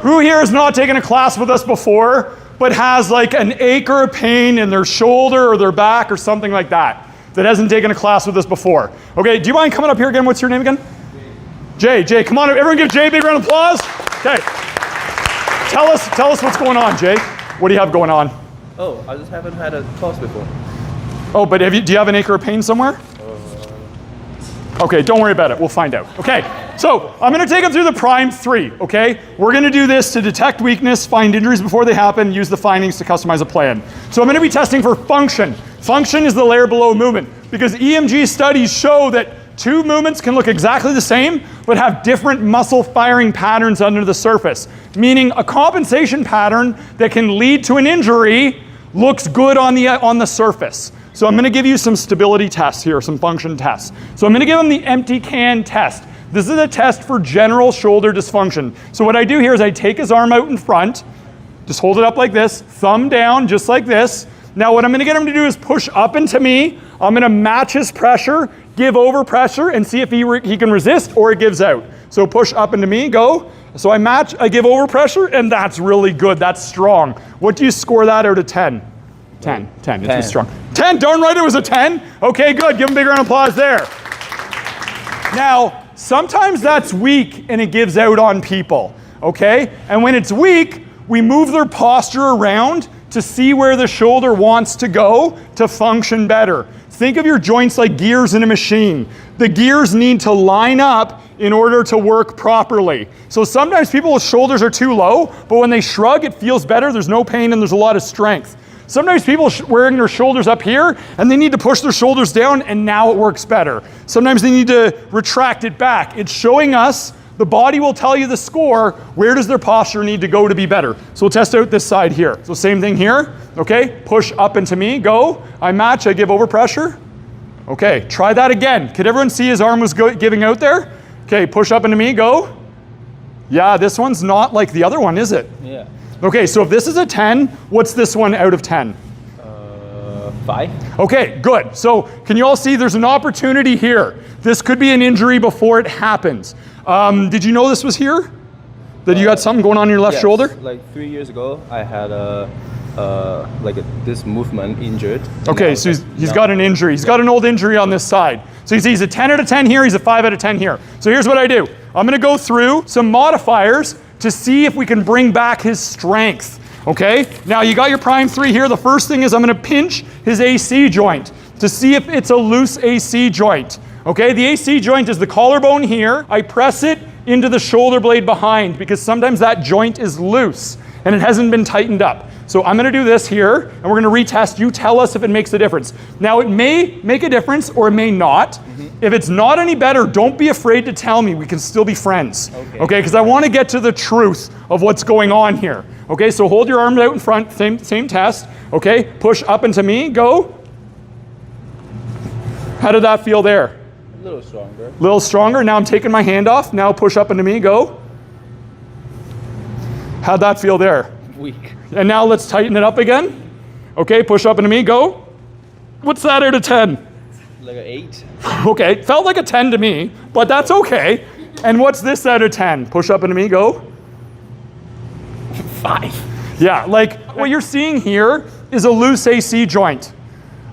Who here has not taken a class with us before, but has like an ache or a pain in their shoulder or their back or something like that, that hasn't taken a class with us before? Okay, do you mind coming up here again? What's your name again? Jay, come on, everyone give Jay a big round of applause. Okay. Tell us what's going on, Jay. What do you have going on? Oh, I just haven't had a class before. Oh, but do you have an ache or a pain somewhere? Okay, don't worry about it. We'll find out. Okay, so I'm going to take them through the prime 3, okay? We're going to do this to detect weakness, find injuries before they happen, use the findings to customize a plan. So I'm going to be testing for function. Function is the layer below movement, because EMG studies show that 2 movements can look exactly the same, but have different muscle firing patterns under the surface. Meaning a compensation pattern that can lead to an injury looks good on the surface. So I'm going to give you some stability tests here, some function tests. So I'm going to give them the empty can test. This is a test for general shoulder dysfunction. So what I do here is I take his arm out in front, just hold it up like this, thumb down just like this. Now what I'm going to get him to do is push up into me. I'm going to match his pressure, give over pressure, and see if he can resist or it gives out. So push up into me, go. So I match, I give over pressure, and that's really good. That's strong. What do you score that out of 10? 10. It's strong. 10, darn right it was a 10. Okay, good. Give him a big round of applause there. Now, sometimes that's weak and it gives out on people, okay? And when it's weak, we move their posture around to see where the shoulder wants to go to function better. Think of your joints like gears in a machine. The gears need to line up in order to work properly. So sometimes people's shoulders are too low, but when they shrug, it feels better. There's no pain and there's a lot of strength. Sometimes people wearing their shoulders up here and they need to push their shoulders down and now it works better. Sometimes they need to retract it back. It's showing us, the body will tell you the score, where does their posture need to go to be better. So we'll test out this side here. So same thing here, okay? Push up into me, go. I match, I give over pressure. Okay, try that again. Could everyone see his arm was giving out there? Okay, push up into me, go. Yeah, this one's not like the other one, is it? Yeah. Okay, so if this is a 10, what's this one out of 10? 5. Okay, good. So can you all see there's an opportunity here? This could be an injury before it happens. Did you know this was here? That you got something going on in your left shoulder? Like 3 years ago, I had this movement injured. Okay, so he's got an injury. He's got an old injury on this side. So he's a 10 out of 10 here, he's a 5 out of 10 here. So here's what I do. I'm gonna go through some modifiers to see if we can bring back his strength, okay? Now you got your prime 3 here. The first thing is I'm gonna pinch his AC joint to see if it's a loose AC joint, okay? The AC joint is the collarbone here. I press it into the shoulder blade behind because sometimes that joint is loose and it hasn't been tightened up. So I'm gonna do this here and we're gonna retest. You tell us if it makes a difference. Now it may make a difference or it may not. If it's not any better, don't be afraid to tell me. We can still be friends, okay? Because I wanna get to the truth of what's going on here. Okay, so hold your arms out in front, same test. Okay, push up into me, go. How did that feel there? A little stronger. A little stronger. Now I'm taking my hand off. Now push up into me, go. How'd that feel there? Weak. And now let's tighten it up again. Okay, push up into me, go. What's that out of 10? Like an 8. Okay, felt like a 10 to me, but that's okay. And what's this out of 10? Push up into me, go. 5. Yeah, like what you're seeing here is a loose AC joint.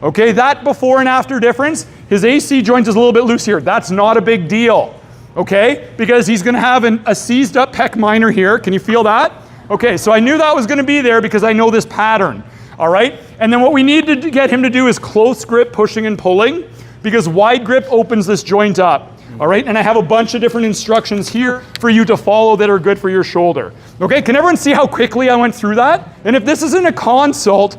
Okay, that before and after difference, his AC joint is a little bit loose here. That's not a big deal, okay? Because he's gonna have a seized up pec minor here. Can you feel that? Okay, so I knew that was gonna be there because I know this pattern, all right? And then what we need to get him to do is close grip, pushing and pulling, because wide grip opens this joint up, all right? And I have a bunch of different instructions here for you to follow that are good for your shoulder. Okay, can everyone see how quickly I went through that? And if this isn't a consult,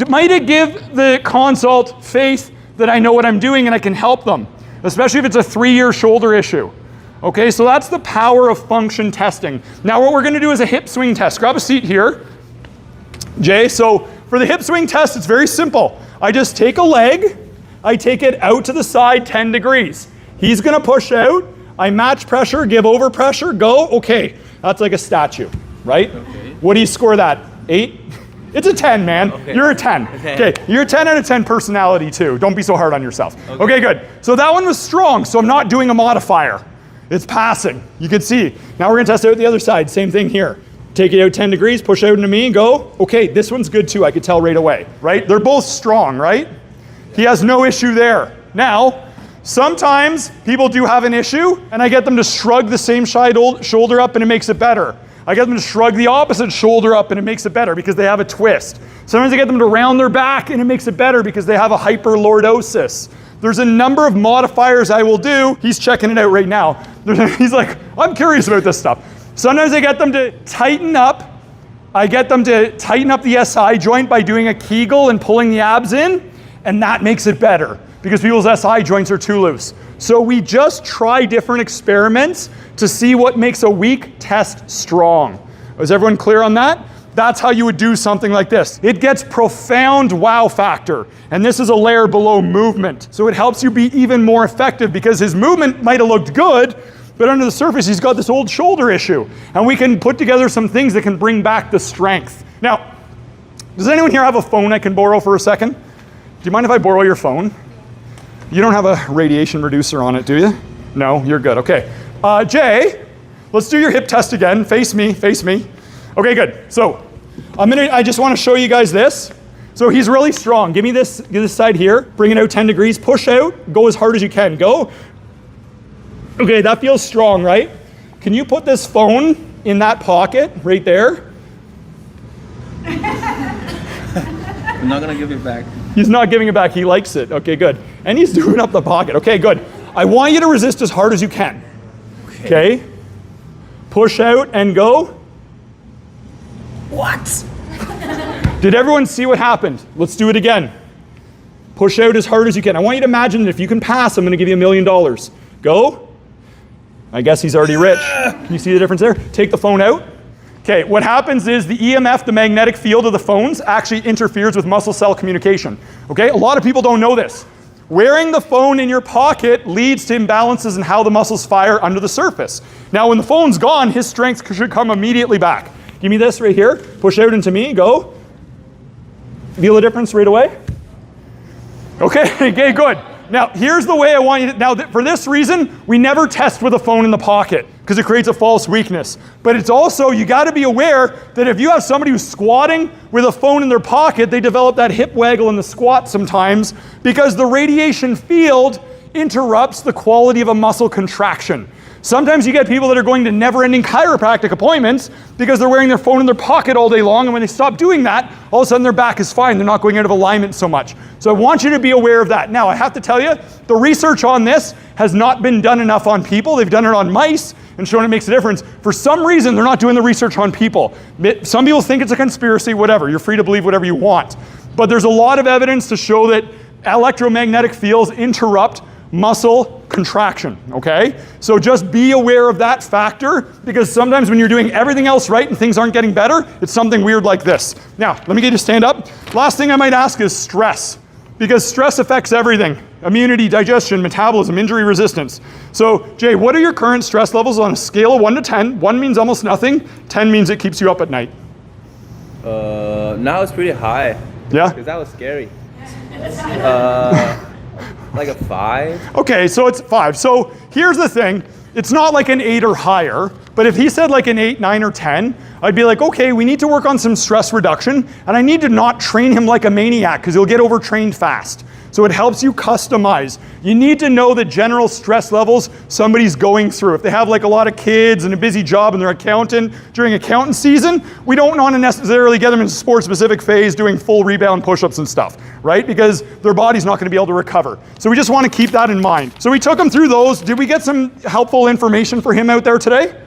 might it give the consult faith that I know what I'm doing and I can help them, especially if it's a 3-year shoulder issue. Okay, so that's the power of function testing. Now what we're gonna do is a hip swing test. Grab a seat here, Jay. So for the hip swing test, it's very simple. I just take a leg, I take it out to the side 10 degrees. He's gonna push out, I match pressure, give over pressure, go. Okay, that's like a statue, right? Okay. What do you score that? 8? It's a 10, man. Okay. You're a 10. Okay, you're a 10 out of 10 personality too. Don't be so hard on yourself. Okay, good. So that one was strong, so I'm not doing a modifier. It's passing. You can see. Now we're gonna test out the other side. Same thing here. Take it out 10 degrees, push out into me and go. Okay, this one's good too. I could tell right away, right? They're both strong, right? He has no issue there. Now, sometimes people do have an issue and I get them to shrug the same shoulder up and it makes it better. I get them to shrug the opposite shoulder up and it makes it better because they have a twist. Sometimes I get them to round their back and it makes it better because they have a hyperlordosis. There's a number of modifiers I will do. He's checking it out right now. He's like, I'm curious about this stuff. Sometimes I get them to tighten up. I get them to tighten up the SI joint by doing a Kegel and pulling the abs in, and that makes it better because people's SI joints are too loose. So we just try different experiments to see what makes a weak test strong. Is everyone clear on that? That's how you would do something like this. It gets profound wow factor, and this is a layer below movement. So it helps you be even more effective because his movement might have looked good, but under the surface, he's got this old shoulder issue. And we can put together some things that can bring back the strength. Now, does anyone here have a phone I can borrow for a second? Do you mind if I borrow your phone? You don't have a radiation reducer on it, do you? No, you're good, okay. Jay, let's do your hip test again. Face me, face me. Okay, good. So, I just want to show you guys this. So he's really strong. Give me this side here. Bring it out 10 degrees. Push out. Go as hard as you can. Go. Okay, that feels strong, right? Can you put this phone in that pocket right there? I'm not gonna give it back. He's not giving it back. He likes it. Okay, good. And he's doing up the pocket. Okay, good. I want you to resist as hard as you can. Okay. Push out and go. What? Did everyone see what happened? Let's do it again. Push out as hard as you can. I want you to imagine that if you can pass, I'm going to give you $1 million. Go. I guess he's already rich. Can you see the difference there? Take the phone out. Okay, what happens is the EMF, the magnetic field of the phones, actually interferes with muscle cell communication. Okay, a lot of people don't know this. Wearing the phone in your pocket leads to imbalances in how the muscles fire under the surface. Now, when the phone's gone, his strength should come immediately back. Give me this right here. Push out into me. Go. Feel the difference right away? Okay, okay, good. Now, here's the way I want you to, now for this reason, we never test with a phone in the pocket because it creates a false weakness. But it's also, you gotta be aware that if you have somebody who's squatting with a phone in their pocket, they develop that hip waggle in the squat sometimes because the radiation field interrupts the quality of a muscle contraction. Sometimes you get people that are going to never-ending chiropractic appointments because they're wearing their phone in their pocket all day long, and when they stop doing that, all of a sudden their back is fine. They're not going out of alignment so much. So I want you to be aware of that. Now, I have to tell you, the research on this has not been done enough on people. They've done it on mice and shown it makes a difference. For some reason, they're not doing the research on people. Some people think it's a conspiracy, whatever. You're free to believe whatever you want. But there's a lot of evidence to show that electromagnetic fields interrupt muscle contraction, okay? So just be aware of that factor because sometimes when you're doing everything else right and things aren't getting better, it's something weird like this. Now, let me get you to stand up. Last thing I might ask is stress because stress affects everything. Immunity, digestion, metabolism, injury resistance. So, Jay, what are your current stress levels on a scale of 1 to 10? 1 means almost nothing. 10 means it keeps you up at night. Now it's pretty high. Yeah? Because that was scary. Like a 5. Okay, so it's 5. So here's the thing. It's not like an 8 or higher, but if he said like an 8, 9, or 10, I'd be like, okay, we need to work on some stress reduction, and I need to not train him like a maniac because he'll get overtrained fast. So it helps you customize. You need to know the general stress levels somebody's going through. If they have like a lot of kids and a busy job and they're accountant during accountant season, we don't want to necessarily get them into sport-specific phase doing full rebound push-ups and stuff, right? Because their body's not going to be able to recover. So we just want to keep that in mind. So we took him through those. Did we get some helpful information for him out there today?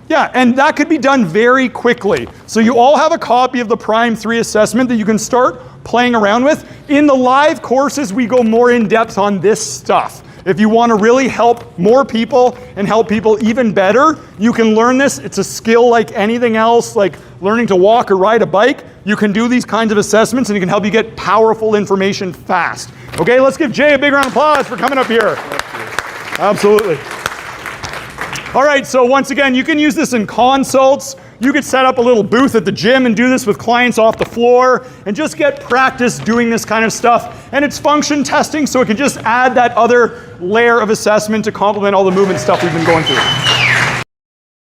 Yeah, and that could be done very quickly. So you all have a copy of the Prime 3 assessment that you can start playing around with. In the live courses, we go more in depth on this stuff. If you want to really help more people and help people even better, you can learn this. It's a skill like anything else, like learning to walk or ride a bike. You can do these kinds of assessments and it can help you get powerful information fast. Okay, let's give Jay a big round of applause for coming up here. Absolutely. All right, so once again, you can use this in consults. You could set up a little booth at the gym and do this with clients off the floor and just get practice doing this kind of stuff. And it's function testing, so it can just add that other layer of assessment to complement all the movement stuff we've been going through.